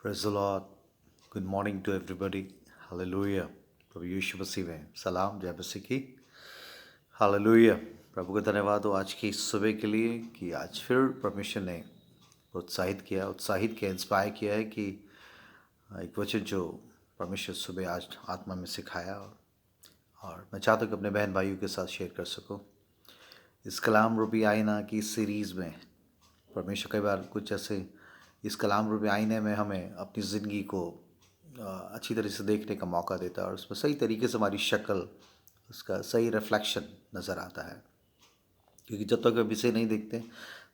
Praise the Lord. Good morning to everybody. Hallelujah. प्रभु यीशु मसीह में सलाम, जय मसीह की। हालेलुया। प्रभु का धन्यवाद हो आज की सुबह के लिए कि आज फिर परमेश्वर ने उत्साहित किया, इंस्पायर किया है कि एक वचन जो परमेश्वर सुबह आज आत्मा में सिखाया और मैं चाहता हूँ कि अपने बहन भाइयों के साथ शेयर कर सकूँ। इस कलाम रूपी आईना की सीरीज़ में परमेश्वर कई बार कुछ ऐसे इस कलाम रूपी आईने में हमें अपनी ज़िंदगी को अच्छी तरह से देखने का मौका देता है और उसमें सही तरीके से हमारी शक्ल, उसका सही रिफ्लेक्शन नज़र आता है। क्योंकि जब तक हम इसे नहीं देखते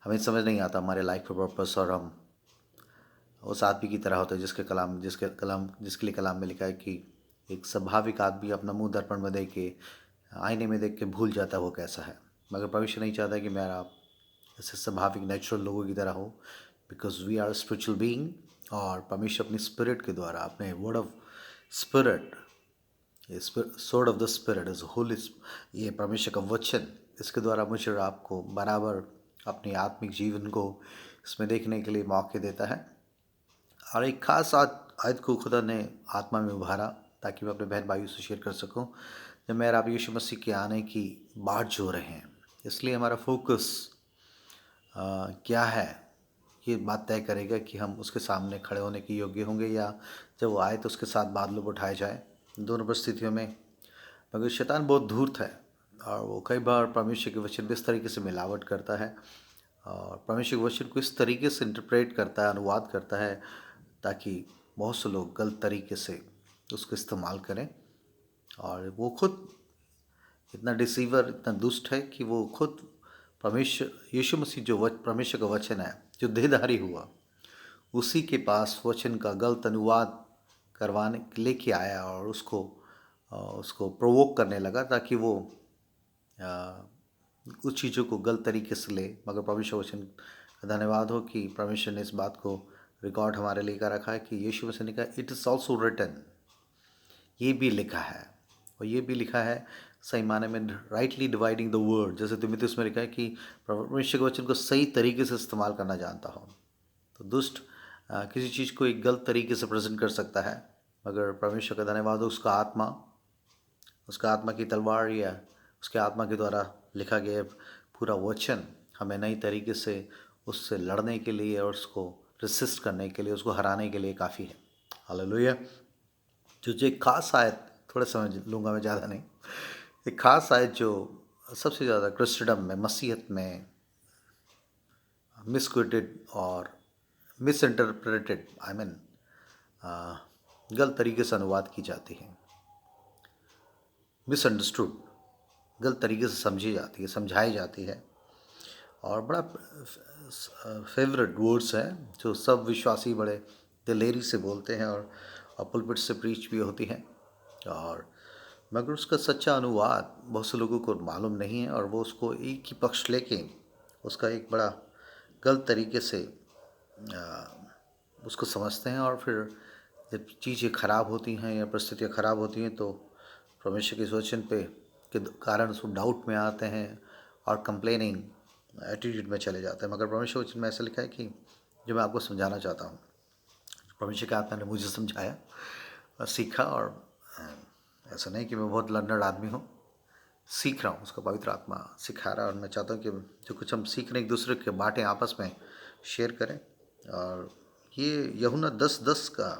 हमें समझ नहीं आता हमारे लाइफ का पर्पस, और हम उस आदमी की तरह होते हैं जिसके लिए कलाम में लिखा है कि एक स्वाभाविक आदमी अपना मुंह दर्पण में देख के, आईने में देख के भूल जाता है वो कैसा है। मगर भविष्य नहीं चाहता कि मैं आप ऐसे स्वाभाविक नेचुरल लोगों की तरह हो, because we are spiritual being. और परमेश्वर अपनी स्पिरिट के द्वारा, अपने word of spirit, sword of the spirit is holy, ये परमेश्वर का वचन, इसके द्वारा मुझे और आपको बराबर अपने आत्मिक जीवन को इसमें देखने के लिए मौके देता है। और एक खास आयत को खुदा ने आत्मा में उभारा ताकि मैं अपने बहन भाइयों से शेयर कर सकूं। जब मेरा आप यीशु मसीह के आने की बाट जो रहे हैं, इसलिए हमारा फोकस क्या है, ये बात तय करेगा कि हम उसके सामने खड़े होने के योग्य होंगे या जब वो आए तो उसके साथ बादलों पर उठाए जाए। दोनों परिस्थितियों में मगर शैतान बहुत धूर्त है और वो कई बार परमेश्वर के वचन में इस तरीके से मिलावट करता है और परमेश्वर के वचन को इस तरीके से इंटरप्रेट करता है, अनुवाद करता है, ताकि बहुत से लोग गलत तरीके से उसको इस्तेमाल करें। और वो खुद इतना डिसीवर, इतना दुष्ट है कि वो खुद परमेश्वर यीशु मसीह जो परमेश्वर का वचन है जो देहधारी हुआ, उसी के पास वचन का गलत अनुवाद करवाने लेके आया और उसको प्रोवोक करने लगा ताकि वो उस चीज़ों को गलत तरीके से ले। मगर परमेश्वर वचन का धन्यवाद हो कि परमेश्वर ने इस बात को रिकॉर्ड हमारे लिए कर रखा है कि यीशु मसीह ने कहा इट इज़ ऑल्सो रिटन, ये भी लिखा है। और ये भी लिखा है सही माने में राइटली डिवाइडिंग द वर्ड, जैसे तिमुथियुस में लिखा है कि परमेश्वर के वचन को सही तरीके से इस्तेमाल करना जानता हो। तो दुष्ट किसी चीज़ को एक गलत तरीके से प्रेजेंट कर सकता है, मगर परमेश्वर का धन्यवाद हो उसका आत्मा की तलवार या उसके आत्मा के द्वारा लिखा गया पूरा वचन हमें नई तरीके से उससे लड़ने के लिए और उसको रेसिस्ट करने के लिए, उसको हराने के लिए काफ़ी है। हालेलुया। जो एक खास आयत, थोड़ा समय लूँगा मैं, ज़्यादा नहीं, एक खास आयत जो सबसे ज़्यादा क्रिस्टडम में, मसीहत में मिसक्वेटेड और मिस इंटरप्रेटेड, आई मीन गलत तरीके से अनुवाद की जाती है, मिसअंडरस्टूड, गलत तरीके से समझी जाती है, समझाई जाती है। और बड़ा फेवरेट वर्ड्स है जो सब विश्वासी बड़े दिलेरी से बोलते हैं और पुलपिट से प्रीच भी होती हैं। और मगर उसका सच्चा अनुवाद बहुत से लोगों को मालूम नहीं है और वो उसको एक ही पक्ष लेके उसका एक बड़ा गलत तरीके से उसको समझते हैं। और फिर जब चीज़ें ख़राब होती हैं या परिस्थितियाँ ख़राब होती हैं तो परमेश्वर के वचन पे के कारण उसको डाउट में आते हैं और कंप्लेनिंग एटीट्यूड में चले जाते हैं। मगर परमेश्वर वचन में ऐसा लिखा है कि जो मैं आपको समझाना चाहता हूँ, परमेश्वर के आत्मा ने मुझे समझाया और सीखा। और ऐसा नहीं कि मैं बहुत लर्नर्ड आदमी हूँ, सीख रहा हूँ, उसका पवित्र आत्मा सिखा रहा है। और मैं चाहता हूँ कि जो कुछ हम सीख रहे हैं एक दूसरे के बाटें, आपस में शेयर करें। और ये यूहन्ना 10:10 का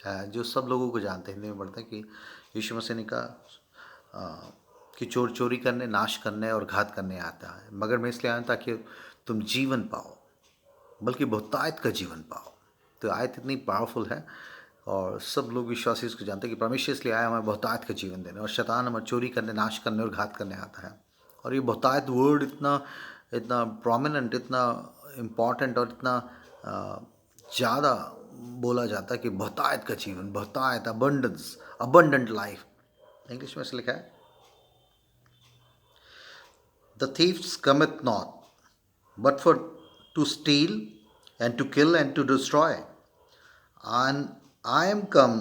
है जो सब लोगों को जानते हैं। हिंदी में पढ़ते हैं कि यीशु मसीह ने कहा कि चोर चोरी करने, नाश करने और घात करने आता है, मगर मैं इसलिए आया ताकि तुम जीवन पाओ, बल्कि बहुतायत का जीवन पाओ। तो आयत इतनी पावरफुल है और सब लोग विश्वासी इसको जानते हैं कि परमेश्वर इसलिए आया हमें बहुतायत का जीवन देने, और शैतान हमें चोरी करने, नाश करने और घात करने आता है। और ये बहुतायत वर्ड इतना इतना प्रोमिनेंट, इतना इम्पॉर्टेंट और इतना ज़्यादा बोला जाता है कि बहुतायत का जीवन, बहुतायत, अबंडेंस, अबंडेंट लाइफ। इंग्लिश में ऐसे लिखा है, the thieves cometh not but for to steal and to kill and to destroy, and I am come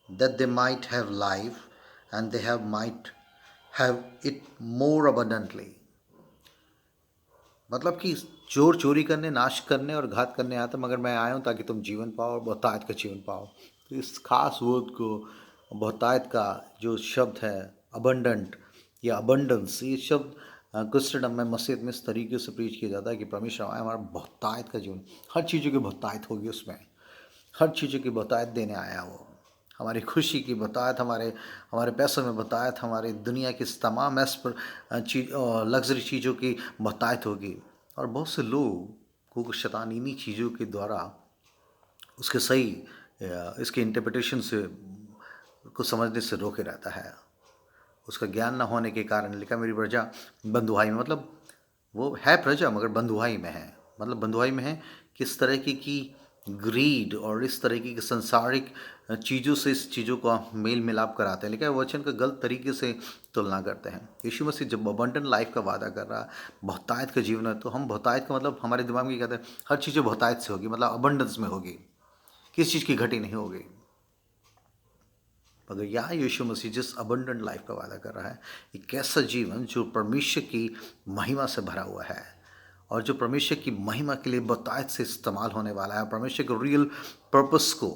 that they might have life and they might have it more abundantly। मतलब कि चोर चोरी करने, नाश करने और घात करने आता, मगर मैं आया हूँ ताकि तुम जीवन पाओ और बहुतायत का जीवन पाओ। तो इस खास वर्ड को, बहुतायत का जो शब्द है अबंडेंट या अबंडेंस, ये शब्द क्रिश्चियन में, मसीहत में इस तरीके से प्रीच किया जाता है कि परमेश्वर आया हमारा बहुतायत का जीवन, हर चीज़ों की बहुतायत होगी उसमें, हर चीज़ों की बहुतायत देने आया वो। हमारी खुशी की बहुतायत, हमारे हमारे पैसों में बहुतायत, हमारी दुनिया की तमाम चीज लग्जरी चीज़ों की बहुतायत होगी। और बहुत से लोग को शैतान इन्हीं चीज़ों के द्वारा उसके सही इसके इंटरप्रिटेशन से को समझने से रोके रहता है। उसका ज्ञान न होने के कारण लिखा मेरी प्रजा बंधुआई में, मतलब वो है प्रजा मगर बंधुआई में है। मतलब बंधुआई में है किस तरह की ग्रीड और इस तरह की सांसारिक चीज़ों से इस चीज़ों का मेल मिलाप कराते हैं, लेकिन वचन का गलत तरीके से तुलना करते हैं। यीशु मसीह जब अबंडेंट लाइफ का वादा कर रहा है, बहुतायत का जीवन है, तो हम बहुतायत का मतलब हमारे दिमाग में कहते हैं हर चीज़ें बहुतायत से होगी, मतलब अबंडेंस में होगी, किस चीज़ की घटी नहीं होगी। मगर यहाँ यीशु मसीह जिस अबंडेंट लाइफ का वादा कर रहा है, एक ऐसा जीवन जो परमेश्वर की महिमा से भरा हुआ है और जो परमेश्वर की महिमा के लिए बहुतायत से इस्तेमाल होने वाला है। परमेश्वर के रियल पर्पस को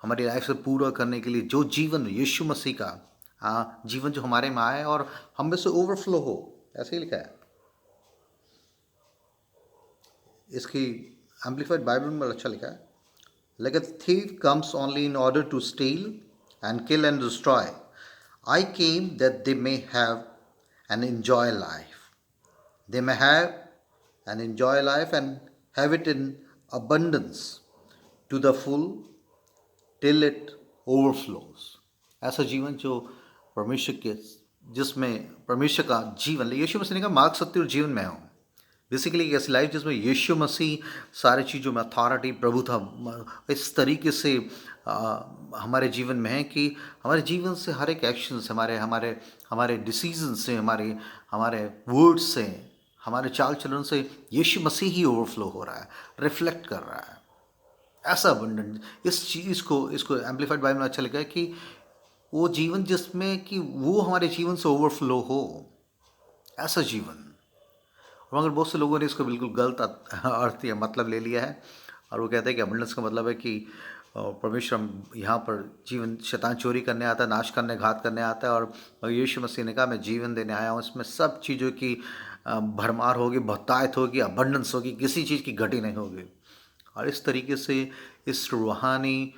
हमारी लाइफ से पूरा करने के लिए जो जीवन यीशु मसीह का जीवन जो हमारे में आए और हम में से ओवरफ्लो हो, ऐसे ही लिखा है। इसकी एम्पलीफाइड बाइबल में अच्छा लिखा है, like a thief comes only in order to steal and kill and destroy. I came that they may have and enjoy life. They may have and enjoy life and have it in abundance to the full till it overflows. ऐसा जीवन जो परमेश्वर के, जिसमें परमेश्वर का जीवन, यीशु मसीह ने कहा मार्ग सत्य और जीवन में हूँ। बेसिकली एक ऐसी लाइफ जिसमें यीशु मसीह सारे चीज़ों में अथॉरिटी, प्रभुता इस तरीके से हमारे जीवन में है कि हमारे जीवन से हर एक एक्शन से, हमारे हमारे हमारे डिसीजन से, हमारे हमारे वर्ड से, हमारे चाल चलन से यीशु मसीह ही ओवरफ्लो हो रहा है, रिफ्लेक्ट कर रहा है। ऐसा अबंडेंट इस चीज़ को, इसको एम्पलीफाइड बाइबल में अच्छा लिखा है कि वो जीवन जिसमें कि वो हमारे जीवन से ओवरफ्लो हो, ऐसा जीवन। मगर बहुत से लोगों ने इसको बिल्कुल गलत अर्थ या मतलब ले लिया है और वो कहते हैं कि अबंडेंस का मतलब है कि परमेश्वर यहाँ पर जीवन, शैतान चोरी करने आता है, नाश करने, घात करने आता है, और यीशु मसीह ने कहा मैं जीवन देने आया हूँ, इसमें सब चीज़ों की भरमार होगी, बहुतायत होगी, अबंडेंस होगी, किसी चीज़ की घटी नहीं होगी। और इस तरीके से इस रूहानी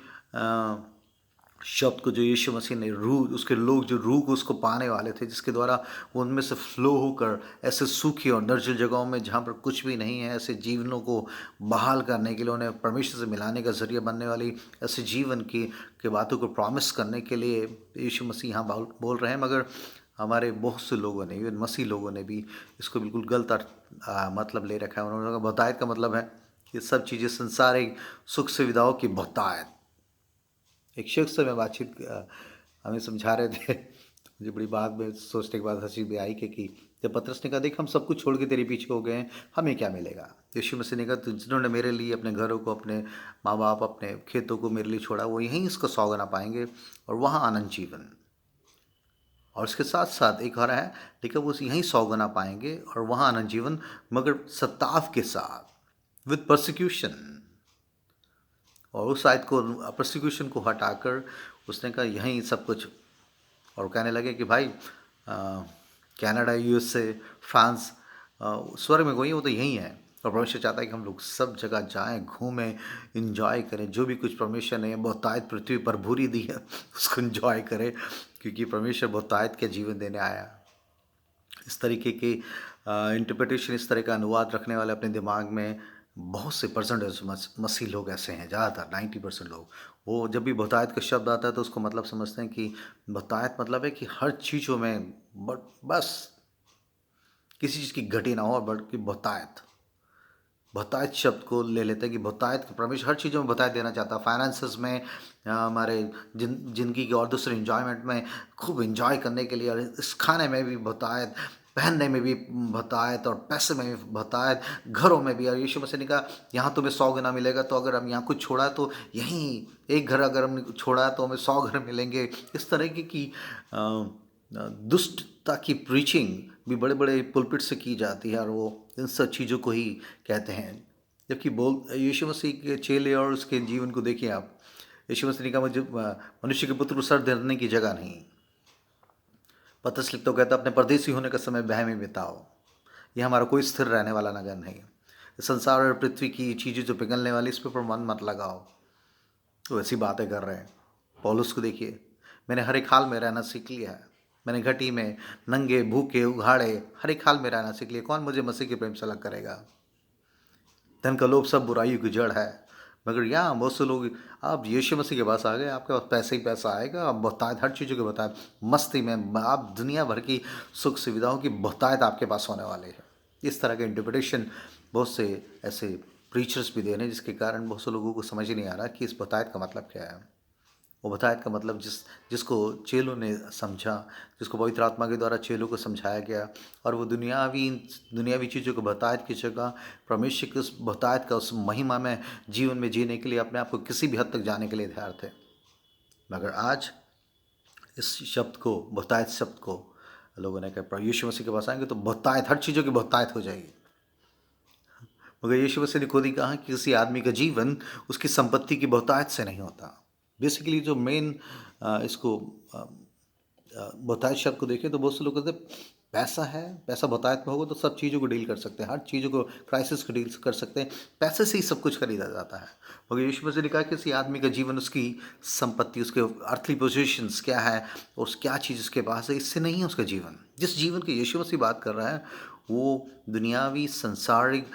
शब्द को जो यीशु मसीह ने रूह, उसके लोग जो रूह को उसको पाने वाले थे, जिसके द्वारा वो उनमें से फ्लो होकर ऐसे सूखी और निर्जल जगहों में जहाँ पर कुछ भी नहीं है, ऐसे जीवनों को बहाल करने के लिए, उन्हें परमेश्वर से मिलाने का जरिया बनने वाली ऐसे जीवन की बातों को प्रॉमिस करने के लिए यीशु मसीह यहाँ बोल रहे हैं। मगर हमारे बहुत से लोगों ने, इवन मसीह लोगों ने भी इसको बिल्कुल गलत मतलब ले रखा है। उन्होंने कहा बहुतायत का मतलब है ये सब चीज़ें, संसारिक सुख सुविधाओं की बहुतायत। एक शख्स से मैं बातचीत हमें समझा रहे थे, तो मुझे बड़ी बात में सोचने के बाद हंसी भी आई कि जब पतरस ने कहा देख हम सब कुछ छोड़ के तेरे पीछे हो गए हैं, हमें क्या मिलेगा। यीशु मसीह ने कहा तो जिन्होंने मेरे लिए अपने घरों को, अपने माँ बाप, अपने खेतों को मेरे लिए छोड़ा, वो यहीं इसको 100 गुना पाएंगे और वहाँ आनंद जीवन। और उसके साथ साथ एक और है, लेकिन वो यहीं 100 गुना पाएंगे और वहाँ आनंद जीवन, मगर सताव के साथ, विद परसिक्यूशन। और उस आयत को, प्रोसिक्यूशन को हटाकर उसने कहा यहीं सब कुछ। और कहने लगे कि भाई कनाडा, यूएसए, फ्रांस, स्वर्ग में कोई, वो तो यहीं है। और परमेश्वर चाहता है कि हम लोग सब जगह जाएं, घूमें, इंजॉय करें, जो भी कुछ परमेश्वर ने बहुतायत पृथ्वी पर भूरी दी है उसको इंजॉय करें, क्योंकि परमेश्वर बहुतायत के जीवन देने आया। इस तरीके के इंटरप्रिटेशन, इस तरह का अनुवाद रखने वाले अपने दिमाग में बहुत से परसेंटेज मसीह लोग ऐसे हैं, ज़्यादातर 90% लोग, वो जब भी बहुतायत का शब्द आता है तो उसको मतलब समझते हैं कि बहुतायत मतलब है कि हर चीज़ों में बस किसी चीज़ की घटी ना हो, बल्कि बहुतायत। बहुतायत शब्द को ले लेते हैं कि बहुतायत परमेश्वर हर चीज़ों में बहुतायत देना चाहता है। फाइनेंसेस में, हमारे जिंदगी के और दूसरे इंजॉयमेंट में खूब इंजॉय करने के लिए, और इस खाने में भी बहुतायत, पहनने में भी बहुतायत, और पैसे में भी बहुतायत, घरों में भी। और यीशु मसीह ने कहा यहाँ तुम्हें 100 गुना मिलेगा, तो अगर हम यहाँ कुछ छोड़ा तो यहीं एक घर अगर हमने छोड़ा तो हमें 100 घर मिलेंगे। इस तरह की दुष्ट सुखता की प्रीचिंग भी बड़े बड़े पुलपिट से की जाती है और वो इन सब चीज़ों को ही कहते हैं। जबकि बोल यीशु मसीह के चेले और उसके जीवन को देखिए आप। यीशु मसीह ने कहा मुझे मनुष्य के पुत्र को सर धरने की जगह नहीं। पतरस लिखता कहता अपने परदेसी होने का समय भय में बिताओ। यह हमारा कोई स्थिर रहने वाला नगर नहीं। संसार और पृथ्वी की चीज़ें जो पिघलने वाली इस पर मन मत लगाओ। तो ऐसी बातें कर रहे हैं। पौलुस को देखिए, मैंने हर एक हाल में रहना सीख लिया है। मैंने घटी में नंगे भूखे उघाड़े हर एक हाल में रहना सीख लिया। कौन मुझे मसीह के प्रेम से अलग करेगा? धन का लोभ सब बुराइयों की जड़ है। मगर यहाँ बहुत से लोग, आप यीशु मसीह के पास आ गए, आपके पास पैसे ही पैसा आएगा, आप बहुतायत हर चीज़ों के बहुतायत मस्ती में आप दुनिया भर की सुख सुविधाओं की बहुतायत आपके पास होने वाले हैं। इस तरह के इंटरप्रिटेशन बहुत से ऐसे प्रीचर्स भी दे रहे हैं, जिसके कारण बहुत से लोगों को समझ ही नहीं आ रहा कि इस बहुतायत का मतलब क्या है। वो बहुतायत का मतलब जिसको चेलों ने समझा, जिसको पवित्र आत्मा के द्वारा चेलों को समझाया गया, और वो दुनियावी चीज़ों को बहुतायत की जगह परमेश्वर के उस बहुतायत का उस महिमा में जीवन में जीने के लिए अपने आप को किसी भी हद तक जाने के लिए तैयार थे। मगर आज इस शब्द को, बहुतायत शब्द को, लोगों ने कहा यीशु मसीह के पास आएंगे तो बहुतायत, हर चीज़ों की बहुतायत हो जाएगी। मगर यीशु मसीह ने खुद ही कहा कि किसी आदमी का जीवन उसकी संपत्ति की बहुतायत से नहीं होता। बेसिकली जो मेन इसको बहुतायत शब्द को देखें तो बहुत से लोग कहते हैं पैसा है, पैसा बहुतायत में होगा तो सब चीज़ों को डील कर सकते हैं, हर चीज़ों को, क्राइसिस को डील कर सकते हैं, पैसे से ही सब कुछ खरीदा जाता है। मगर यीशु मसीह ने कहा कि किसी आदमी का जीवन उसकी संपत्ति, उसके अर्थली पोजीशंस क्या है और क्या चीज़ उसके पास है, इससे नहीं है उसका जीवन। जिस जीवन की यीशु मसीह बात कर रहा है वो दुनियावी सांसारिक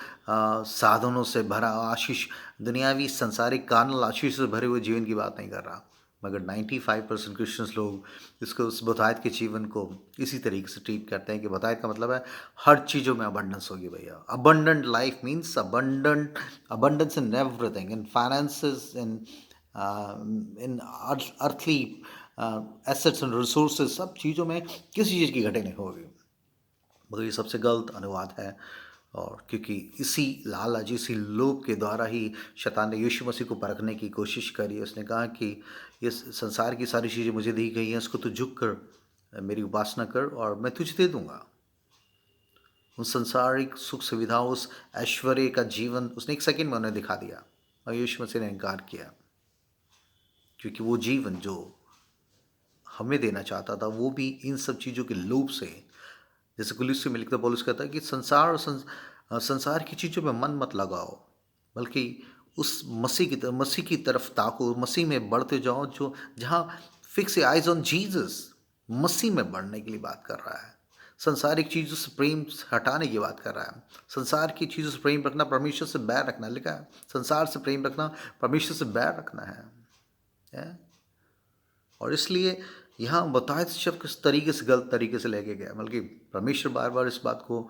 साधनों से भरा आशीष, दुनियावी सांसारिक कार्नल आशीष से भरे हुए जीवन की बात नहीं कर रहा। मगर 95% क्रिश्चियंस लोग इसको, उस बहुतायत के जीवन को इसी तरीके से ट्रीट करते हैं कि बहुतायत का मतलब है हर चीज़ों में अबंडेंस होगी भैया। Abundant life means abundance in everything, in finances, in earthly assets and resources, सब चीज़ों में किसी चीज़ की घटे नहीं होगी। मगर ये सबसे गलत अनुवाद है, और क्योंकि इसी लालच, इसी लोभ के द्वारा ही शैतान ने यीशु मसीह को परखने की कोशिश करी। उसने कहा कि इस संसार की सारी चीज़ें मुझे दी गई हैं, उसको तू झुक कर मेरी उपासना कर और मैं तुझे दे दूंगा। उन संसारिक सुख सुविधाओं, उस ऐश्वर्य का जीवन उसने एक सेकंड में उन्हें दिखा दिया, और यीशु मसीह ने इनकार किया। क्योंकि वो जीवन जो हमें देना चाहता था वो भी इन सब चीज़ों के लोभ से, जैसे कुलुस्सी में लिखता पौलुस कहता है कि संसार की चीज़ों में मन मत लगाओ, बल्कि उस मसीह की तरफ ताको, मसीह में बढ़ते जाओ, जो जहाँ फिक्स आइज ऑन जीसस, मसीह में बढ़ने के लिए बात कर रहा है। संसारिक चीज़ों से प्रेम हटाने की बात कर रहा है। संसार की चीज़ों से प्रेम रखना परमेश्वर से बैर रखना, लिखा है संसार से प्रेम रखना परमेश्वर से बैर रखना है? और इसलिए यहाँ बहुतायत शब्द किस तरीके से गलत तरीके से लेके गया, बल्कि परमेश्वर बार बार इस बात को,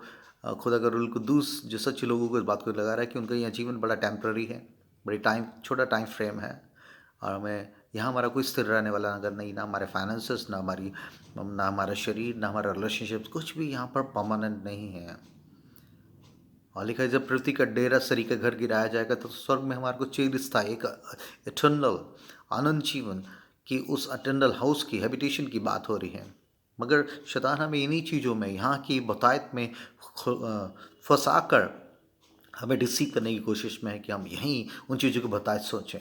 खुदा का रूल कुद्दूस जो सच्चे लोगों को इस बात को लगा रहा है कि उनका यह जीवन बड़ा टेम्पररी है, बड़ी छोटा टाइम फ्रेम है, और हमें यहाँ हमारा कोई स्थिर रहने वाला नगर नहीं, ना हमारे फाइनेंसेस, ना हमारा शरीर, ना हमारा रिलेशनशिप, कुछ भी यहाँ पर परमानेंट नहीं है। और लिखा है जब पृथ्वी का डेरा सरी का घर गिराया जाएगा तो स्वर्ग में हमारे को चिरस्थायी एक इटर्नल आनंद जीवन की, उस अटेंडल हाउस की, हैबिटेशन की बात हो रही है। मगर शैतान हमें इन्हीं चीज़ों में, यहाँ की बहुतायत में फंसा कर हमें डिसीव करने की कोशिश में है कि हम यहीं उन चीज़ों की बहुतायत सोचें,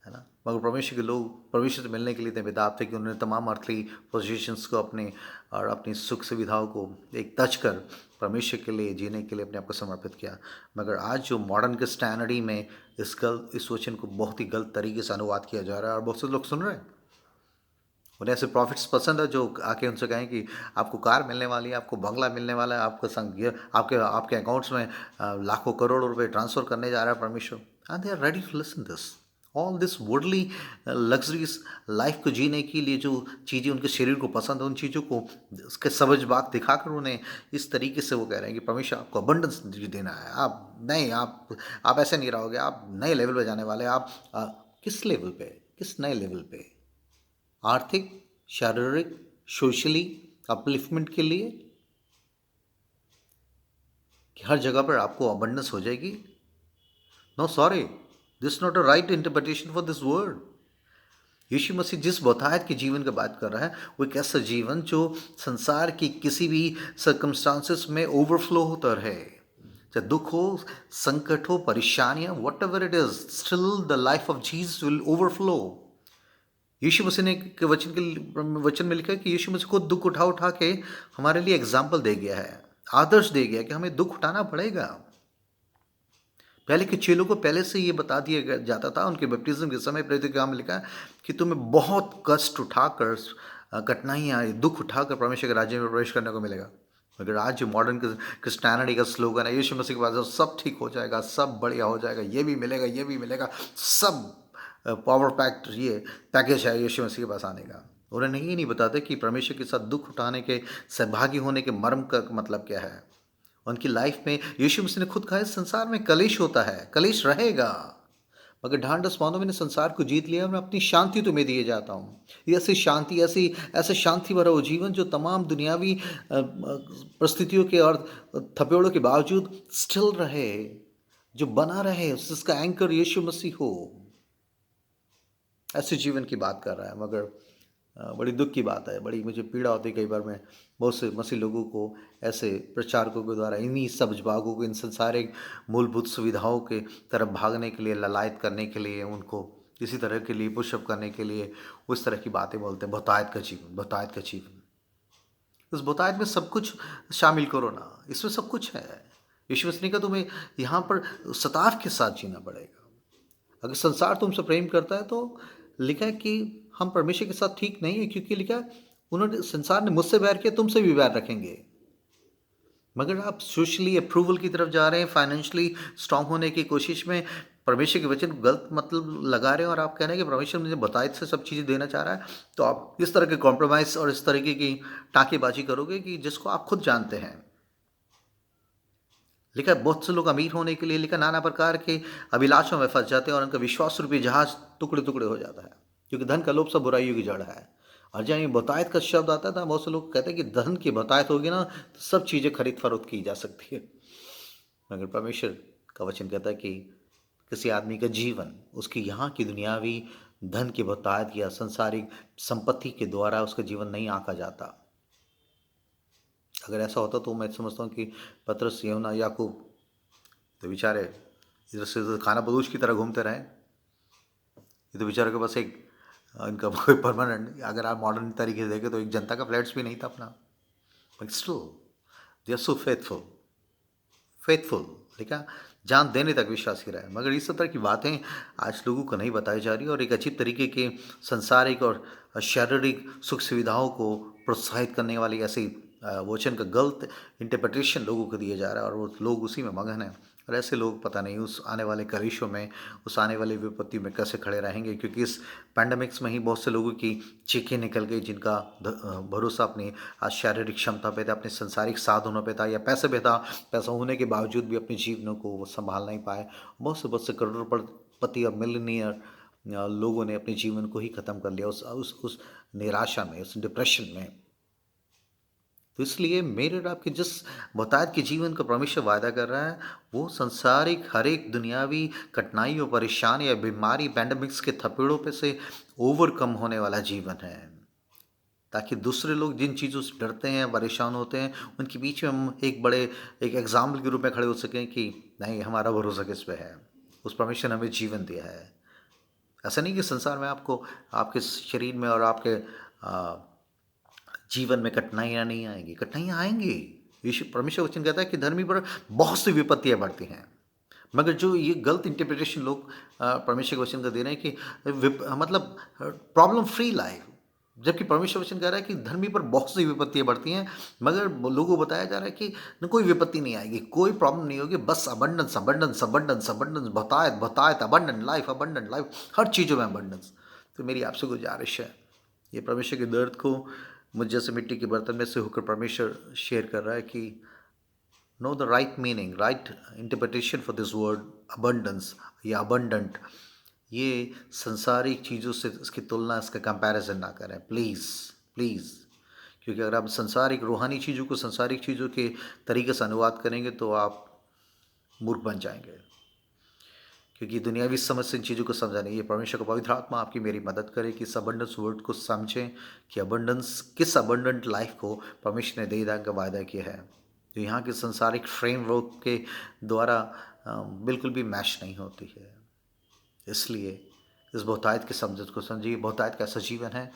है ना। मगर परमेश्वर के लोग परमेश्वर से मिलने के लिए इतने बेताब थे कि उन्होंने तमाम अर्थली पोजीशंस को अपनी सुख सुविधाओं को एक तज कर परमेश्वर के लिए जीने के लिए अपने आप को समर्पित किया। मगर आज जो मॉडर्न के स्टैंडर्डी में इस वचन को बहुत ही गलत तरीके से अनुवाद किया जा रहा है, और बहुत से लोग सुन रहे हैं। उन्हें ऐसे प्रॉफिट्स पसंद है जो आके उनसे कहें कि आपको कार मिलने वाली है, आपको बंगला मिलने वाला है, आपके अकाउंट्स में लाखों करोड़ों रुपए ट्रांसफ़र करने जा रहा है परमेश्वर, and they are ready to listen this all this worldly luxuries life को जीने के लिए जो चीज़ें उनके शरीर को पसंद है, उन चीज़ों को उसके सबज बात दिखाकर उन्हें इस तरीके से वो कह रहे हैं कि परमेश्वर आपको अबंडेंस देना है, आप ऐसे नहीं रहोगे, आप नए लेवल पे जाने वाले। आप किस लेवल पे, किस नए लेवल पे? आर्थिक, शारीरिक, सोशली अपलिफ्टमेंट के लिए, कि हर जगह पर आपको अबंडेंस हो जाएगी? No sorry, this not a right interpretation for this word. Yeshu Masih जिस बहुतायत के जीवन की बात कर रहा है वो एक ऐसा जीवन जो संसार की किसी भी सर्कमस्टांसेस में ओवरफ्लो होता रहे, चाहे दुख हो, संकट हो, परेशानियां, whatever it is, still the life of Jesus will overflow. Yeshu Masih ने एक वचन में लिखा है कि यीशु मसीह खुद दुख उठा उठा के हमारे लिए एग्जाम्पल दे गया है, आदर्श दे गया कि हमें दुख उठाना पड़ेगा। पहले के चेलों को पहले से ये बता दिया जाता था, उनके बैप्टिज्म के समय प्रेरित के काम में लिखा है कि तुम्हें बहुत कष्ट उठाकर, कठिनाइयाँ, दुख उठाकर परमेश्वर के राज्य में प्रवेश करने को मिलेगा। मगर आज जो मॉडर्न क्रिस्टियनिटी का स्लोगन है, यीशु मसीह के पास सब ठीक हो जाएगा, सब बढ़िया हो जाएगा, ये भी मिलेगा, ये भी मिलेगा, सब पावर पैक्ड ये पैकेज है यीशु मसीह के पास आने का। उन्हें ये नहीं बताते कि परमेश्वर के साथ दुख उठाने के, सहभागी होने के मर्म का मतलब क्या है। उनकी लाइफ में यीशु मसीह ने खुद कहा है, संसार में कलेश होता है, कलेश रहेगा, मगर ढांढस मानो मैंने संसार को जीत लिया, मैं अपनी शांति तुम्हें दिए जाता हूँ। ये ऐसी शांति, ऐसे शांति भरा वो जीवन जो तमाम दुनियावी परिस्थितियों के और थपेड़ों के बावजूद स्टिल रहे, जो बना रहे, जिसका एंकर यीशु मसीह हो। ऐसे जीवन की बात कर रहा है। मगर बड़ी दुख की बात है, बड़ी मुझे पीड़ा होती है कई बार। मैं बहुत से मसीह लोगों को, ऐसे प्रचारकों के द्वारा इन्हीं सब्ज भागों को, इन संसारिक मूलभूत सुविधाओं के तरफ भागने के लिए, ललायत करने के लिए, उनको इसी तरह के लिए पुशअप करने के लिए उस तरह की बातें बोलते हैं, बहुतायत का जीवन, बहुतायत का जीवन। उस बहुतायत में सब कुछ शामिल करो ना, इसमें सब कुछ है। यीशु मसीह का तुम्हें यहाँ पर सताव के साथ जीना पड़ेगा। अगर संसार तुमसे प्रेम करता है तो लिखा है कि हम परमेश्वर के साथ ठीक नहीं है, क्योंकि लिखा है उन्होंने, संसार ने मुझसे बैर किया, तुमसे भी बैर रखेंगे। मगर आप सोशली अप्रूवल की तरफ जा रहे हैं, फाइनेंशियली स्ट्रांग होने की कोशिश में परमेश्वर के वचन गलत मतलब लगा रहे हैं, और आप कह रहे हैं कि परमेश्वर मुझे बतायत से सब चीज़ें देना चाह रहा है, तो आप इस तरह के कॉम्प्रोमाइज़ और इस तरीके की टाँकेबाजी करोगे कि जिसको आप खुद जानते हैं। लिखा बहुत से लोग अमीर होने के लिए लिखा नाना प्रकार के अभिलाषों में फंस जाते हैं, और उनका विश्वास रूपी जहाज टुकड़े टुकड़े हो जाता है, क्योंकि धन का लोभ सब बुराइयों की जड़ है। और जहाँ ये बहुतायत का शब्द आता था, बहुत से लोग कहते हैं कि धन की बहुतायत होगी ना तो सब चीज़ें खरीद फरोख्त की जा सकती है। मगर परमेश्वर का वचन कहता है कि किसी आदमी का जीवन उसकी यहाँ की दुनियावी धन की बहुतायत या संसारिक संपत्ति के द्वारा उसका जीवन नहीं आंका जाता। अगर ऐसा होता तो मैं समझता हूँ कि पतरस, यूहन्ना, याकूब तो बेचारे इधर से उधर खाना बदूश की तरह घूमते रहे। ये तो बेचारे के पास एक इनका कोई परमानेंट, अगर आप मॉडर्न तरीके से देखें तो एक जनता का फ्लैट्स भी नहीं था अपना। But still they are so faithful, faithful लिखा, जान देने तक विश्वासी रहे। मगर इस तरह की बातें आज लोगों को नहीं बताई जा रही, और एक अच्छी तरीके के संसारिक और शारीरिक सुख सुविधाओं को प्रोत्साहित करने वाली ऐसी वचन का गलत इंटरप्रिटेशन लोगों को दिया जा रहा है, और वो लोग उसी में मगन हैं। और ऐसे लोग पता नहीं उस आने वाले कलिशों में, उस आने वाली विपत्ति में कैसे खड़े रहेंगे, क्योंकि इस पैंडमिक्स में ही बहुत से लोगों की चीखें निकल गई, जिनका भरोसा अपनी आज शारीरिक क्षमता पे था, अपने संसारिक साधनों पे था, या पैसे पे था। पैसा होने के बावजूद भी अपने जीवनों को वो संभाल नहीं पाए। बहुत से करोड़पति और मिलियनियर लोगों ने अपने जीवन को ही ख़त्म कर लिया उस निराशा में, उस डिप्रेशन में। तो इसलिए मेरे और आपके जिस बहुतायत के जीवन का परमेश्वर वायदा कर रहा है, वो संसारिक हर एक दुनियावी कठिनाइयों, परेशान या बीमारी, पैंडमिक्स के थपेड़ों पे से ओवरकम होने वाला जीवन है, ताकि दूसरे लोग जिन चीज़ों से डरते हैं, परेशान होते हैं, उनके बीच में हम एक एग्जाम्पल के रूप में खड़े हो सकें कि नहीं, हमारा भरोसा किस पे है। उस परमेश्वर ने हमें जीवन दिया है। ऐसा नहीं कि संसार में आपको, आपके शरीर में और आपके जीवन में कठिनाइयाँ नहीं आएंगी, कठिनाइयाँ आएंगी। यीशु परमेश्वर वचन कहता है कि धर्मी पर बहुत सी विपत्तियाँ बढ़ती हैं। मगर जो ये गलत इंटरप्रिटेशन लोग परमेश्वर के वचन का दे रहे हैं कि मतलब प्रॉब्लम फ्री लाइफ, जबकि परमेश्वर वचन कह रहा है कि धर्मी पर बहुत सी विपत्तियाँ बढ़ती हैं, मगर लोगों को बताया जा रहा है कि कोई विपत्ति नहीं आएगी, कोई प्रॉब्लम नहीं होगी, बस अबंडेंस अबंडेंस अबंडेंस अबंडेंस, बहुतायत बहुतायत, अबंडेंट लाइफ, हर चीज़ों में अबंडेंस। तो मेरी आपसे गुजारिश है, ये परमेश्वर के दर्द को मुझ जैसे मिट्टी के बर्तन में से होकर परमेश्वर शेयर कर रहा है कि know the right meaning, right interpretation for this word abundance या अबंडेंट। ये संसारिक चीज़ों से इसकी तुलना, इसका कंपैरिजन ना करें प्लीज़, प्लीज़। क्योंकि अगर आप संसारिक रूहानी चीज़ों को संसारिक चीज़ों के तरीके से अनुवाद करेंगे तो आप मूर्ख बन जाएंगे। क्योंकि दुनियावी समझ से इन चीज़ों को समझा नहीं। ये परमेश्वर को पवित्र आत्मा आपकी मेरी मदद करे कि इस अबंडेंस वर्ड को समझें कि अबंडेंस किस अबंडेंट लाइफ को परमेश्वर ने दे देने का वायदा किया है, जो यहाँ के संसारिक फ्रेमवर्क के द्वारा बिल्कुल भी मैच नहीं होती है। इसलिए इस बहुतायत के समझ को समझिए। बहुतायत का ऐसा जीवन है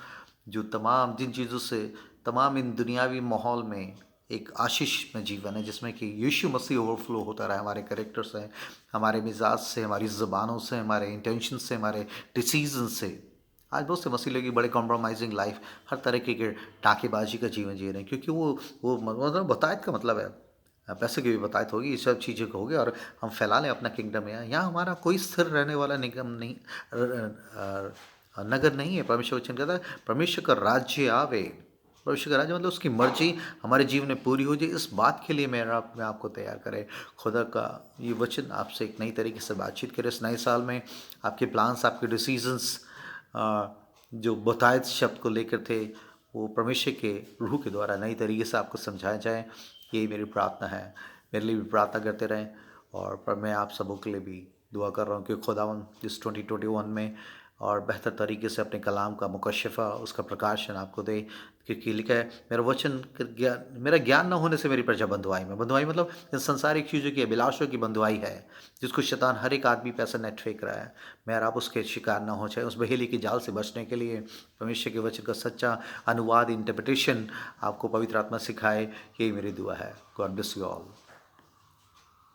जो तमाम जिन चीज़ों से, तमाम इन दुनियावी माहौल में एक आशीष में जीवन है, जिसमें कि यीशु मसीह ओवरफ्लो होता रहा है हमारे कैरेक्टर से, हमारे मिजाज से, हमारी ज़बानों से, हमारे इंटेंशन से, हमारे डिसीजन से। आज बहुत से मसीह लोग की बड़े कॉम्प्रोमाइजिंग लाइफ, हर तरीके के टाकेबाजी का जीवन जी रहे हैं, क्योंकि वो मतलब बहुतायत का मतलब है पैसे की भी बतायत होगी, ये सब चीज़ें को होगी और हम फैला लें अपना किंगडम। यहाँ हमारा कोई स्थिर रहने वाला निगम नहीं, नगर नहीं है। परमेश्वर वचन कहता है परमेश्वर का राज्य आवे। परमेश्वर का राज्य मतलब उसकी मर्जी हमारे जीवन में पूरी हो जाए, इस बात के लिए मैं आपको तैयार करे। खुदा का ये वचन आपसे एक नई तरीके से बातचीत करे इस नए साल में। आपके प्लान्स, आपके डिसीजंस जो बहुतायत शब्द को लेकर थे, वो परमेश्वर के रूह के द्वारा नई तरीके से आपको समझाया जाए, यही मेरी प्रार्थना है। मेरे लिए भी प्रार्थना करते रहें। और पर मैं आप सबों के लिए भी दुआ कर रहा हूँ कि खुदावन इस 2021 में और बेहतर तरीके से अपने कलाम का मुकशफ़ा, उसका प्रकाशन आपको दे। क्योंकि लिखा है मेरा वचन मेरा ज्ञान न होने से मेरी प्रजा बंधुआई में। बंधुआई मतलब इन संसारिक चीज़ों की, अभिलाषों की बंधुआई है, जिसको शैतान हर एक आदमी पे ऐसा नेट फेंक रहा है। मैं और आप उसके शिकार ना हो, चाहे उस बहेली की जाल से बचने के लिए परमेश्वर के वचन का सच्चा अनुवाद, इंटरप्रिटेशन आपको पवित्र आत्मा सिखाए, यही मेरी दुआ है। God bless you all.